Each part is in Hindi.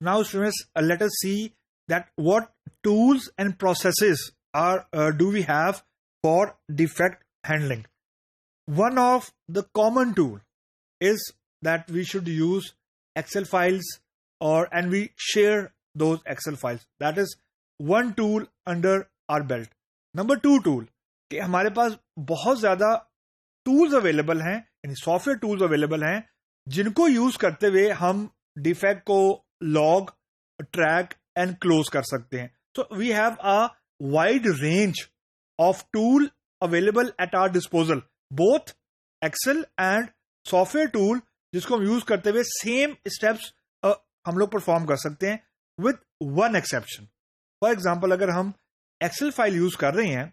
Now, students, let us see that what tools and processes do we have for defect handling. One of the common tool is that we should use Excel files and we share those Excel files. That is one tool under our belt. Number two tool कि हमारे पास बहुत ज़्यादा टूल्स अवेलेबल हैं, यानी सॉफ्टवेयर टूल्स अवेलेबल हैं जिनको यूज करते हुए हम डिफेक्ट को लॉग, ट्रैक एंड क्लोज कर सकते हैं. So we have a wide range of tool available at our disposal, both Excel and software tool जिसको हम यूज करते हुए सेम स्टेप्स हम लोग परफॉर्म कर सकते हैं with one exception. For example, अगर हम एक्सेल फाइल यूज कर रहे हैं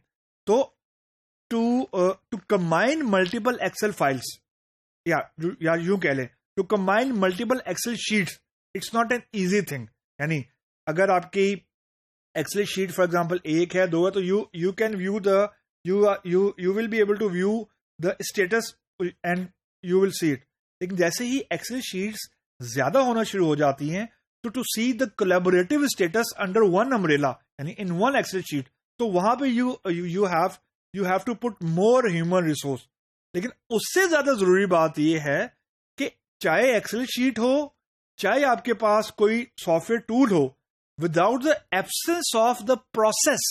तो to combine multiple Excel files या यूं कह लें to combine multiple Excel sheets, it's not an easy thing. यानी अगर आपकी एक्सेल शीट फॉर एग्जांपल एक है, दो है, तो you can view you will be able to view the status and you will see it. लेकिन जैसे ही एक्सेल शीट्स ज्यादा होना शुरू हो जाती हैं तो to see the collaborative status under one umbrella, यानी इन वन एक्सेल शीट, तो वहां पे you have to put more human resource. लेकिन उससे ज्यादा जरूरी बात यह है कि चाहे एक्सेल शीट हो, चाहे आपके पास कोई सॉफ्टवेयर टूल हो, without the absence of the process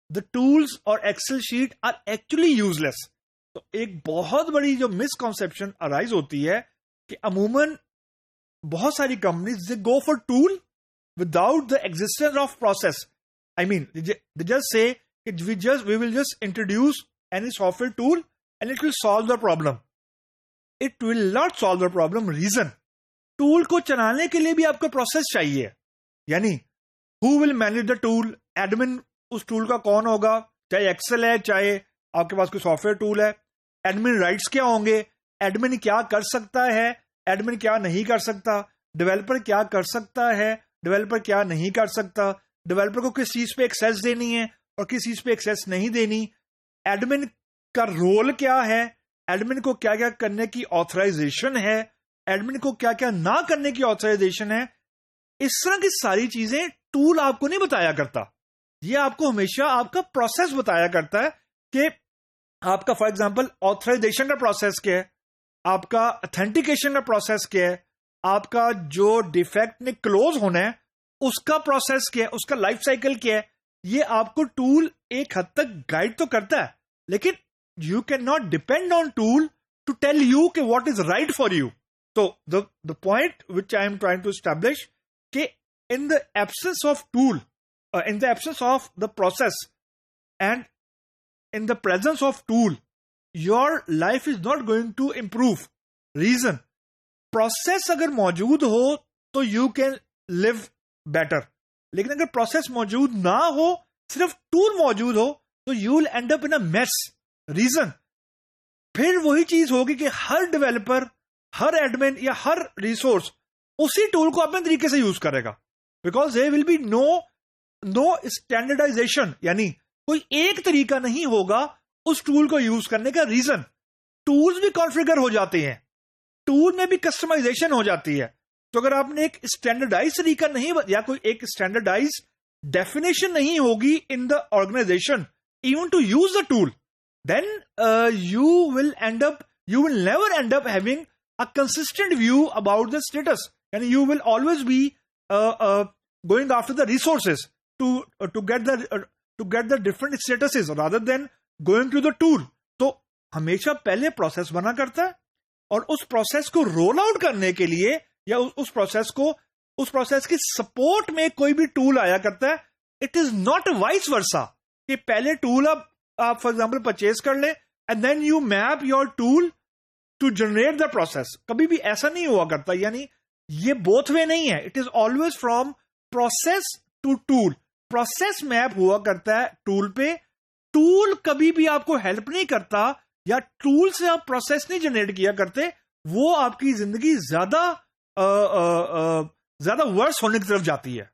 the tools और excel sheet are actually useless. तो एक बहुत बड़ी जो मिसकॉन्सेप्शन अराइज होती है कि अमूमन बहुत सारी companies they go for tool without the existence of process. I mean they just say we will just introduce any software tool and it will solve the problem. It will not solve the problem. Reason, tool को चलाने के लिए भी आपको प्रोसेस चाहिए. यानी who will manage the tool? Admin उस टूल का कौन होगा, चाहे एक्सेल है चाहे आपके पास कोई सॉफ्टवेयर टूल है. एडमिन राइट्स क्या होंगे, एडमिन क्या कर सकता है, एडमिन क्या नहीं कर सकता, डेवलपर क्या कर सकता है, डेवलपर क्या नहीं कर सकता, डेवलपर को किस चीज पे एक्सेस देनी है और किस चीज पे एक्सेस नहीं देनी, एडमिन का रोल क्या है, एडमिन को क्या क्या करने की ऑथराइजेशन है, एडमिन को क्या क्या ना करने की ऑथराइजेशन है. इस तरह की सारी चीजें टूल आपको नहीं बताया करता. ये आपको हमेशा आपका प्रोसेस बताया करता है कि आपका फॉर एग्जांपल ऑथराइजेशन का प्रोसेस क्या है, आपका ऑथेंटिकेशन का प्रोसेस क्या है, आपका जो डिफेक्ट ने क्लोज होना है उसका प्रोसेस क्या है, उसका लाइफ साइकिल क्या है. ये आपको टूल एक हद तक गाइड तो करता है, लेकिन you can not depend on tool to tell you कि what is right for you. तो the point which I am trying to establish कि in the absence of tool, in the absence of the process and in the presence of tool, your life is not going to improve. Reason, process अगर मौजूद हो तो यू कैन लिव बेटर, लेकिन अगर प्रोसेस मौजूद ना हो, सिर्फ टूल मौजूद हो, तो you will end up in a mess. Reason, फिर वही चीज होगी कि हर डेवलपर, हर एडमिन या हर रिसोर्स उसी टूल को अपने तरीके से यूज करेगा, because there will be no standardisation. यानी कोई एक तरीका नहीं होगा उस टूल को यूज करने का. रीजन, टूल्स भी कॉन्फ़िगर हो जाते हैं, टूल में भी कस्टमाइजेशन हो जाती है. तो अगर आपने एक स्टैंडर्डाइज तरीका नहीं या कोई एक स्टैंडर्डाइज डेफिनेशन नहीं होगी in the organisation even to use the tool, then you will never end up having a consistent view about the status. And you will always be going after the resources to get the different statuses rather than going to the tool. तो हमेशा पहले प्रोसेस बना करता है और उस प्रोसेस को रोल आउट करने के लिए या उस प्रोसेस की सपोर्ट में कोई भी टूल आया करता है. It is not vice versa कि पहले टूल आप फॉर एग्जांपल परचेज कर ले and then you map your tool to generate the process. कभी भी ऐसा नहीं हुआ करता. यानी ये बोथ वे नहीं है. It is always from process to tool. Process map हुआ करता है टूल पे. टूल कभी भी आपको हेल्प नहीं करता या टूल से आप प्रोसेस नहीं जनरेट किया करते. वो आपकी जिंदगी ज्यादा वर्स होने की तरफ जाती है.